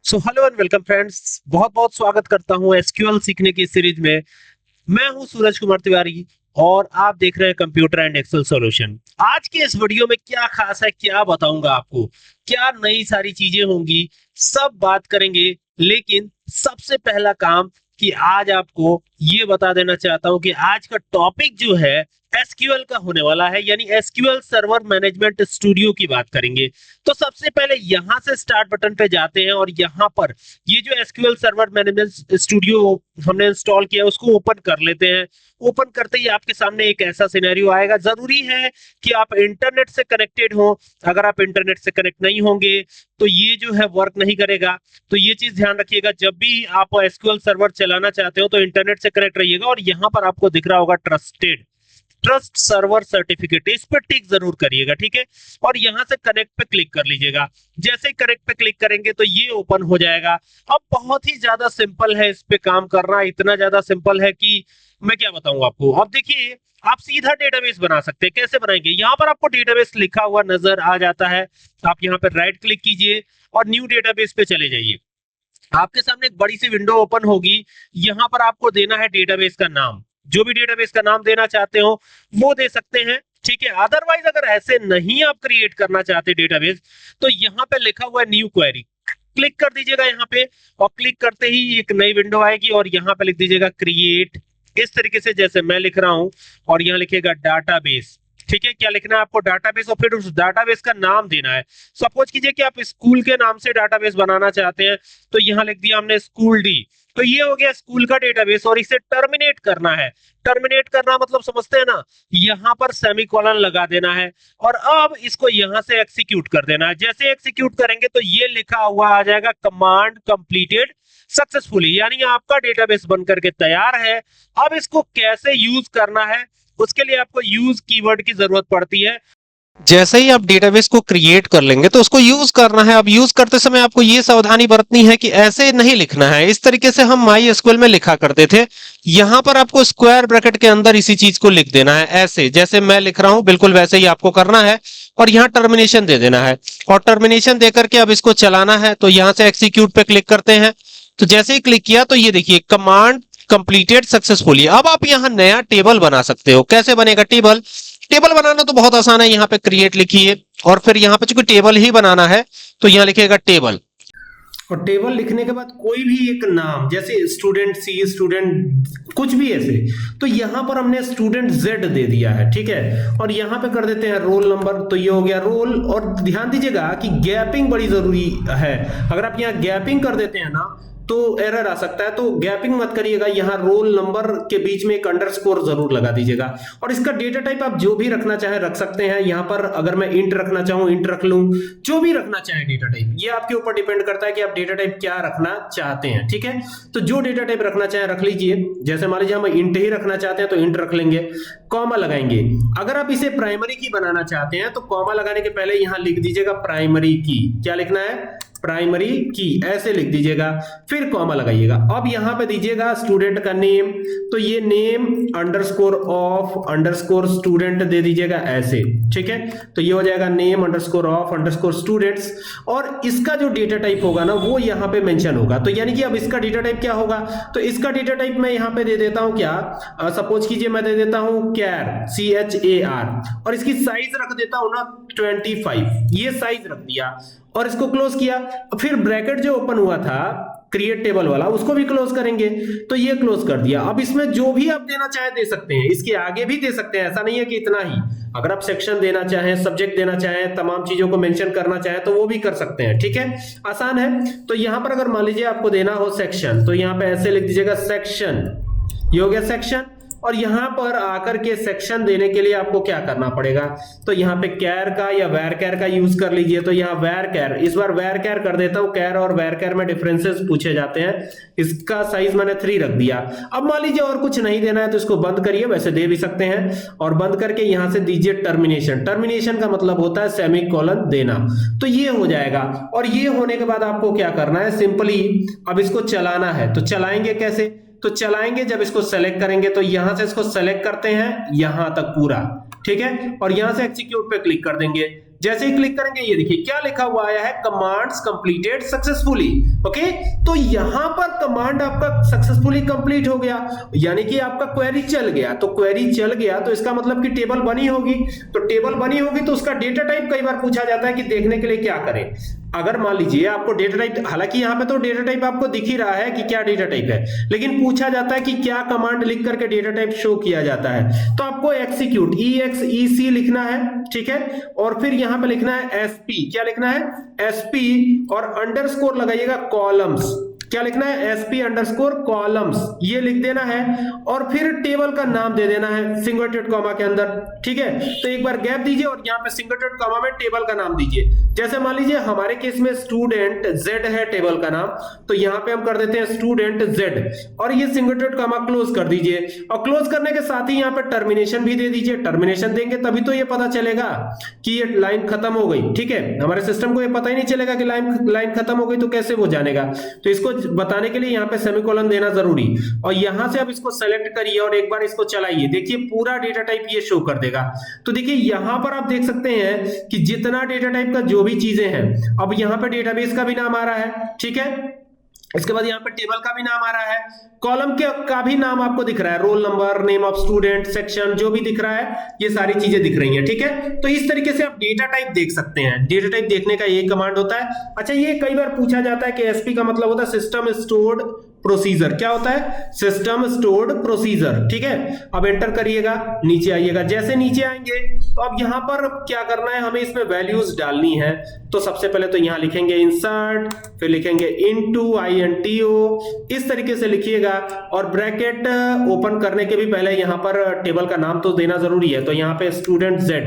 So hello and welcome friends, बहुत बहुत स्वागत करता हूं एसक्यूएल सीखने की सीरीज में। मैं हूं सूरज कुमार तिवारी और आप देख रहे हैं कंप्यूटर एंड एक्सेल सॉल्यूशन। आज के इस वीडियो में क्या खास है, क्या बताऊंगा आपको, क्या नई सारी चीजें होंगी, सब बात करेंगे। लेकिन सबसे पहला काम कि आज आपको ये बता देना चाहता हूं कि आज का टॉपिक जो है एसक्यूएल का होने वाला है, यानी एसक्यूएल सर्वर मैनेजमेंट स्टूडियो की बात करेंगे। तो सबसे पहले यहां से स्टार्ट बटन पे जाते हैं और यहां पर ये जो एसक्यूएल सर्वर मैनेजमेंट स्टूडियो हमने इंस्टॉल किया उसको ओपन कर लेते हैं। ओपन करते ही आपके सामने एक ऐसा सिनेरियो आएगा। जरूरी है कि आप इंटरनेट से कनेक्टेड हो। अगर आप इंटरनेट से कनेक्ट नहीं होंगे तो ये जो है वर्क नहीं करेगा। तो ये चीज ध्यान रखिएगा, जब भी आप एसक्यूएल सर्वर चलाना चाहते हो तो इंटरनेट से कनेक्ट रहिएगा। और यहाँ पर आपको दिख रहा होगा ट्रस्ट सर्वर सर्टिफिकेट, इस पर टिक जरूर करिएगा, ठीक है। और यहां से कनेक्ट पे क्लिक कर लीजिएगा। जैसे ही कनेक्ट पे क्लिक करेंगे तो ये ओपन हो जाएगा। अब बहुत ही ज्यादा सिंपल है इस पे काम करना, इतना ज्यादा सिंपल है कि मैं क्या बताऊं आपको। अब देखिए, आप सीधा डेटाबेस बना सकते हैं। कैसे बनाएंगे, यहाँ पर आपको डेटाबेस लिखा हुआ नजर आ जाता है। आप यहाँ पे राइट क्लिक कीजिए और न्यू डेटाबेस पे चले जाइए। आपके सामने एक बड़ी सी विंडो ओपन होगी। यहाँ पर आपको देना है डेटाबेस का नाम। जो भी डेटाबेस का नाम देना चाहते हो वो दे सकते हैं, ठीक है। अदरवाइज अगर ऐसे नहीं आप क्रिएट करना चाहते डेटाबेस, तो यहाँ पे लिखा हुआ है न्यू क्वेरी, क्लिक कर दीजिएगा यहाँ पे। और क्लिक करते ही एक नई विंडो आएगी और यहाँ पे लिख दीजिएगा क्रिएट, इस तरीके से जैसे मैं लिख रहा हूं। और यहाँ लिखेगा डाटाबेस, ठीक है। क्या लिखना है आपको, डाटाबेस। और फिर उस डाटाबेस का नाम देना है। सपोज कीजिए कि आप स्कूल के नाम से डाटाबेस बनाना चाहते हैं, तो यहाँ लिख दिया हमने स्कूल डी। तो ये हो गया स्कूल का डेटाबेस। और इसे टर्मिनेट करना है। टर्मिनेट करना मतलब समझते हैं ना, यहाँ पर सेमीकोलन लगा देना है। और अब इसको यहाँ से एक्सिक्यूट कर देना है। जैसे एक्सिक्यूट करेंगे तो ये लिखा हुआ आ जाएगा कमांड कंप्लीटेड सक्सेसफुली, यानी आपका डेटाबेस बनकर के तैयार है। अब इसको कैसे यूज करना है, उसके लिए आपको यूज कीवर्ड की जरूरत पड़ती है। जैसे ही आप डेटाबेस को क्रिएट कर लेंगे तो उसको यूज करना है। अब यूज करते समय आपको ये सावधानी बरतनी है कि ऐसे नहीं लिखना है। इस तरीके से हम माई एसक्यूएल में लिखा करते थे। यहां पर आपको स्क्वायर ब्रैकेट के अंदर इसी चीज को लिख देना है, ऐसे जैसे मैं लिख रहा हूं बिल्कुल वैसे ही आपको करना है। और यहाँ टर्मिनेशन दे देना है। और टर्मिनेशन देकर के अब इसको चलाना है। तो यहां से एक्सिक्यूट पे क्लिक करते हैं। तो जैसे ही क्लिक किया तो ये देखिए कमांड कंप्लीटेड सक्सेसफुली। अब आप यहाँ नया टेबल बना सकते हो। कैसे बनेगा टेबल, टेबल बनाना तो बहुत आसान है। यहाँ पे क्रिएट लिखिए और फिर यहाँ पे चूंकि टेबल ही बनाना है तो यहाँ लिखिएगा टेबल। और टेबल लिखने के बाद कोई भी एक नाम, जैसे स्टूडेंट सी, स्टूडेंट कुछ भी ऐसे, तो यहां पर हमने स्टूडेंट जेड दे दिया है, ठीक है। और यहां पे कर देते हैं रोल नंबर। तो ये हो गया रोल। और ध्यान दीजिएगा कि गैपिंग बड़ी जरूरी है। अगर आप यहाँ गैपिंग कर देते हैं ना तो एरर आ सकता है। तो गैपिंग मत करिएगा, यहाँ रोल नंबर के बीच में एक अंडरस्कोर जरूर लगा दीजिएगा। और इसका डेटा टाइप आप जो भी रखना चाहे रख सकते हैं। यहाँ पर अगर मैं इंट रखना चाहूं इंट रख लूं, जो भी रखना चाहे डेटा टाइप, ये आपके ऊपर डिपेंड करता है कि आप डेटा टाइप क्या रखना चाहते हैं, ठीक है। तो जो डेटा टाइप रखना चाहे रख लीजिए। जैसे मान लीजिए हम इंट ही रखना चाहते हैं तो इंट रख लेंगे, कॉमा लगाएंगे। अगर आप इसे प्राइमरी की बनाना चाहते हैं तो कॉमा लगाने के पहले यहां लिख दीजिएगा प्राइमरी की। क्या लिखना है, प्राइमरी की, ऐसे लिख दीजिएगा, फिर कॉमा लगाइएगा। अब यहां पे दीजिएगा स्टूडेंट का नेम। तो ये name underscore of underscore student दे दीजिएगा, ऐसे, ठीक है। तो ये हो जाएगा name underscore of underscore students. और इसका जो डेटा टाइप होगा ना वो यहां पे मेंशन होगा। तो यानी कि अब इसका डेटा टाइप क्या होगा, तो इसका डेटा टाइप मैं यहां पे दे देता हूं क्या, सपोज कीजिए मैं दे देता हूं कैर, CHAR। और इसकी साइज रख देता हूं ना 25, ये साइज रख दिया और इसको क्लोज किया। फिर ब्रैकेट जो ओपन हुआ था क्रिएट टेबल वाला उसको भी क्लोज करेंगे। तो ये क्लोज कर दिया। अब इसमें जो भी आप देना चाहे दे सकते हैं, इसके आगे भी दे सकते हैं, ऐसा नहीं है कि इतना ही। अगर आप सेक्शन देना चाहें, सब्जेक्ट देना चाहें, तमाम चीजों को मेंशन करना चाहें तो वो भी कर सकते हैं, ठीक है, आसान है। तो यहां पर अगर मान लीजिए आपको देना हो सेक्शन, तो यहां पे ऐसे लिख दीजिएगा सेक्शन, ये हो गया सेक्शन। और यहां पर आकर के सेक्शन देने के लिए आपको क्या करना पड़ेगा, तो यहां पे कैर का या वैर कैर का यूज कर लीजिए। तो यहां वैर कैर, इस बार वैर कैर कर देता हूं। कैर और वैर कैर में डिफरेंसेस पूछे जाते हैं। इसका साइज मैंने 3 रख दिया। अब मान लीजिए और कुछ नहीं देना है तो इसको बंद करिए, वैसे दे भी सकते हैं। और बंद करके यहां से दीजिए टर्मिनेशन। टर्मिनेशन का मतलब होता है सेमीकोलन देना। तो ये हो जाएगा। और ये होने के बाद आपको क्या करना है, सिंपली अब इसको चलाना है। तो चलाएंगे कैसे, तो चलाएंगे जब इसको सेलेक्ट करेंगे, तो यहां से इसको सेलेक्ट करते हैं यहां तक पूरा, ठीक है। और यहां से एक्सिक्यूट पे क्लिक कर देंगे। जैसे ही क्लिक करेंगे ये देखिए क्या लिखा हुआ आया है, कमांड्स कंप्लीटेड सक्सेसफुली। ओके, तो यहां पर कमांड आपका सक्सेसफुली कंप्लीट हो गया, यानी कि आपका क्वेरी चल गया। तो क्वेरी चल गया तो इसका मतलब कि टेबल बनी होगी, तो टेबल बनी होगी तो उसका डेटा टाइप कई बार पूछा जाता है कि देखने के लिए क्या करें। अगर मान लीजिए आपको डेटा टाइप, हालांकि यहाँ पे तो डेटा टाइप आपको दिख ही रहा है कि क्या डेटा टाइप है, लेकिन पूछा जाता है कि क्या कमांड लिख करके डेटा टाइप शो किया जाता है, तो आपको एक्सिक्यूट EXEC लिखना है, ठीक है, और फिर यहाँ पे लिखना है SP, क्या लिखना है SP, और अंडरस्कोर लगाइएगा कॉलम्स, क्या लिखना है SP अंडरस्कोर कॉलम्स, ये लिख देना है, और फिर टेबल का नाम दे देना है सिंगल कॉमा के अंदर, ठीक है। तो एक बार गैप दीजिए और यहाँ पे सिंगल कॉमा में टेबल का नाम दीजिए। जैसे मान लीजिए हमारे केस में स्टूडेंट Z है टेबल का नाम, तो यहाँ पे हम कर देते हैं स्टूडेंट Z, और ये सिंगल कॉमा क्लोज कर दीजिए, और क्लोज करने के साथ ही यहाँ पे टर्मिनेशन भी दे दीजिए। टर्मिनेशन देंगे तभी तो ये पता चलेगा कि ये लाइन खत्म हो गई, ठीक है। हमारे सिस्टम को ये पता ही नहीं चलेगा कि लाइन खत्म हो गई, तो कैसे वो जानेगा। तो इसको बताने के लिए यहाँ पे सेमीकोलन देना जरूरी, और यहां से अब इसको सेलेक्ट करिए और एक बार इसको चलाइए, देखिए पूरा डेटा टाइप ये शो कर देगा। तो देखिए यहां पर आप देख सकते हैं कि जितना डेटा टाइप का जो भी चीजें हैं, अब यहाँ पे डेटाबेस का भी नाम आ रहा है, ठीक है, इसके बाद यहाँ पे टेबल का भी नाम आ रहा है, कॉलम के का भी नाम आपको दिख रहा है, roll number, name of student, section, जो भी दिख रहा है ये सारी चीजें दिख रही हैं, ठीक है। तो इस तरीके से आप डेटा टाइप देख सकते हैं। डेटा टाइप देखने का ये कमांड होता है। अच्छा, ये कई बार पूछा जाता है कि SP का मतलब होता है सिस्टम स्टोर्ड प्रोसीजर, क्या होता है सिस्टम स्टोर्ड प्रोसीजर, ठीक है। अब एंटर करिएगा, नीचे आइएगा, जैसे नीचे आएंगे तो अब यहां पर क्या करना है, हमें इसमें वैल्यूज डालनी है। तो सबसे पहले तो यहां लिखेंगे इंसर्ट, फिर लिखेंगे इनटू INTO, इस तरीके से लिखिएगा, और ब्रैकेट ओपन करने के भी पहले यहां पर टेबल का नाम तो देना जरूरी है। तो यहां पे स्टूडेंट Z,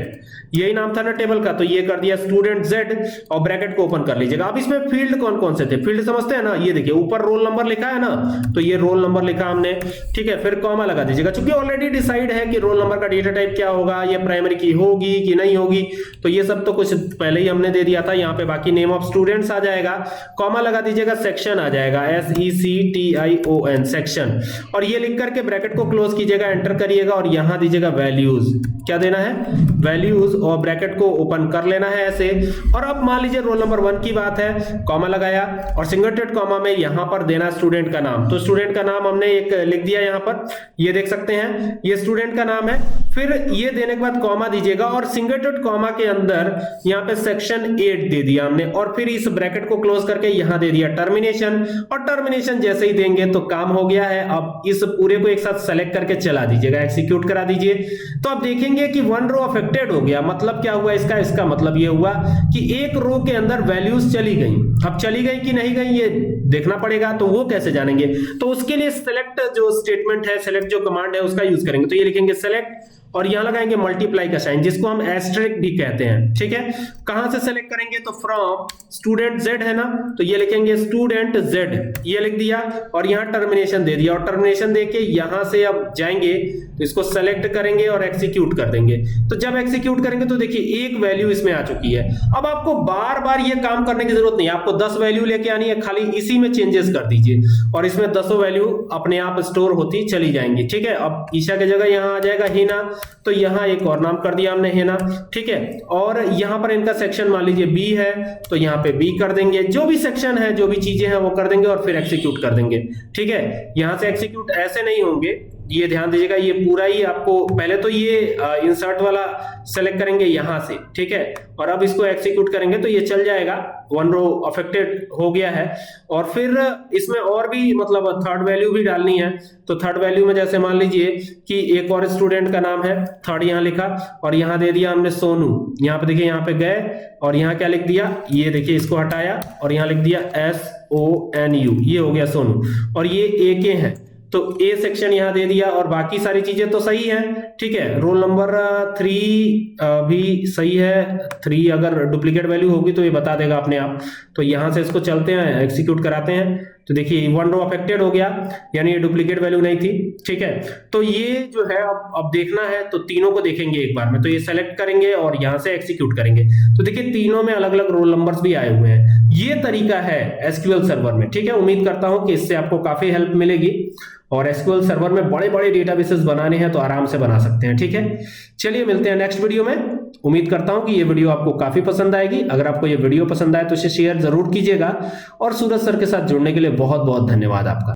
यही नाम था ना टेबल का, तो ये कर दिया स्टूडेंट Z, और ब्रैकेट को ओपन कर लीजिएगा। अब इसमें फील्ड कौन कौन से थे, फील्ड समझते हैं ना, ये देखिए ऊपर रोल नंबर लिखा है ना, तो ये रोल नंबर लिखा हमने, ठीक है। फिर कॉमा लगा दीजिएगा, क्योंकि ऑलरेडी डिसाइड है कि रोल नंबर का डेटा टाइप क्या होगा, ये प्राइमरी की होगी कि नहीं होगी, तो ये सब तो कुछ पहले ही हमने दे दिया था। यहाँ पे बाकी नेम ऑफ स्टूडेंट्स आ जाएगा, कॉमा लगा दीजिएगा, सेक्शन आ जाएगा SECTION सेक्शन, और ये लिख करके ब्रैकेट को क्लोज कीजिएगा, एंटर करिएगा, और यहां दीजिएगा वैल्यूज, क्या देना है वैल्यूज, और ब्रैकेट को ओपन कर लेना है ऐसे। और अब मान लीजिए रोल नंबर 1 की बात है, कॉमा लगाया, और सिंगल कॉमा में यहां पर देना स्टूडेंट का नाम, तो स्टूडेंट का नाम हमने एक लिख दिया यहां पर, ये देख सकते हैं ये स्टूडेंट का नाम है। फिर ये देने के बाद कॉमा दीजिएगा, और सिंगल कॉमा के अंदर यहां पे सेक्शन 8 दे दिया हमने, और फिर इस ब्रैकेट को क्लोज करके यहां दे दिया टर्मिनेशन, और टर्मिनेशन जैसे ही देंगे तो काम हो गया है। अब इस पूरे को एक साथ सेलेक्ट करके चला दीजिएगा, एक्सिक्यूट करा दीजिए, तो आप देखेंगे कि 1 रो अफेक्टेड हो गया। मतलब क्या हुआ इसका मतलब ये हुआ कि एक रो के अंदर वैल्यूज चली गई। अब चली गई कि नहीं गई ये देखना पड़ेगा, तो वो कैसे जानेंगे, तो उसके लिए सेलेक्ट जो स्टेटमेंट है, सेलेक्ट जो कमांड है उसका यूज करेंगे। तो ये लिखेंगे सेलेक्ट, और यहां लगाएंगे मल्टीप्लाई का साइन, जिसको हम एस्टेरिस्क भी कहते हैं, ठीक है। कहां से सेलेक्ट करेंगे, तो फ्रॉम स्टूडेंट Z है ना, तो ये लिखेंगे स्टूडेंट Z, ये लिख दिया, और यहां टर्मिनेशन दे दिया, और टर्मिनेशन देके यहां से अब जाएंगे तो इसको सेलेक्ट करेंगे और एक्सिक्यूट कर देंगे। तो जब एक्सिक्यूट करेंगे तो देखिए एक वैल्यू इसमें आ चुकी है। अब आपको बार बार ये काम करने की जरूरत नहीं है, आपको 10 वैल्यू लेके आनी है, खाली इसी में चेंजेस कर दीजिए, और इसमें 10 वैल्यू अपने आप स्टोर होती चली जाएंगी, ठीक है। अब ईशा की जगह यहां आ जाएगा हीना, तो यहां एक और नाम कर दिया हमने हीना, ठीक है। और यहां पर इनका सेक्शन मान लीजिए B है, तो यहां पे B कर देंगे, जो भी सेक्शन है जो भी चीजें हैं वो कर देंगे, और फिर एक्सिक्यूट कर देंगे, ठीक है। यहां से एक्सिक्यूट ऐसे नहीं होंगे, ये ध्यान दीजिएगा, ये पूरा ही आपको पहले तो ये इंसर्ट वाला सेलेक्ट करेंगे यहां से, ठीक है, और अब इसको एक्सिक्यूट करेंगे तो ये चल जाएगा, 1 रो अफेक्टेड हो गया है। और फिर इसमें और भी मतलब थर्ड वैल्यू भी डालनी है, तो थर्ड वैल्यू में जैसे मान लीजिए कि एक और स्टूडेंट का नाम है, थर्ड यहां लिखा, और यहां दे दिया हमने सोनू, यहां पे देखिए, यहां पे गए और यहां क्या लिख दिया, ये देखिए इसको हटाया और यहां लिख दिया SONU, ये हो गया सोनू, और ये AK है, तो ए सेक्शन यहां दे दिया, और बाकी सारी चीजें तो सही है, ठीक है। रोल नंबर 3 भी सही है, 3 अगर डुप्लीकेट वैल्यू होगी तो ये बता देगा अपने आप। तो यहां से इसको चलते हैं, एक्सिक्यूट कराते हैं, तो देखिए 1 रो अफेक्टेड हो गया, यानी ये डुप्लीकेट वैल्यू नहीं थी, ठीक है। तो ये जो है अब देखना है तो तीनों को देखेंगे एक बार में, तो ये सेलेक्ट करेंगे और यहां से एक्सिक्यूट करेंगे, तो देखिए तीनों में अलग अलग रोल नंबर्स भी आए हुए हैं। ये तरीका है एसक्यूएल सर्वर में, ठीक है। उम्मीद करता हूं कि इससे आपको काफी हेल्प मिलेगी, और एसक्यूएल सर्वर में बड़े बड़े डेटाबेसेस बनाने हैं तो आराम से बना सकते हैं, ठीक है। चलिए मिलते हैं नेक्स्ट वीडियो में। उम्मीद करता हूं कि ये वीडियो आपको काफी पसंद आएगी। अगर आपको ये वीडियो पसंद आए तो इसे शेयर जरूर कीजिएगा और सूरज सर के साथ जुड़ने के लिए बहुत बहुत धन्यवाद आपका।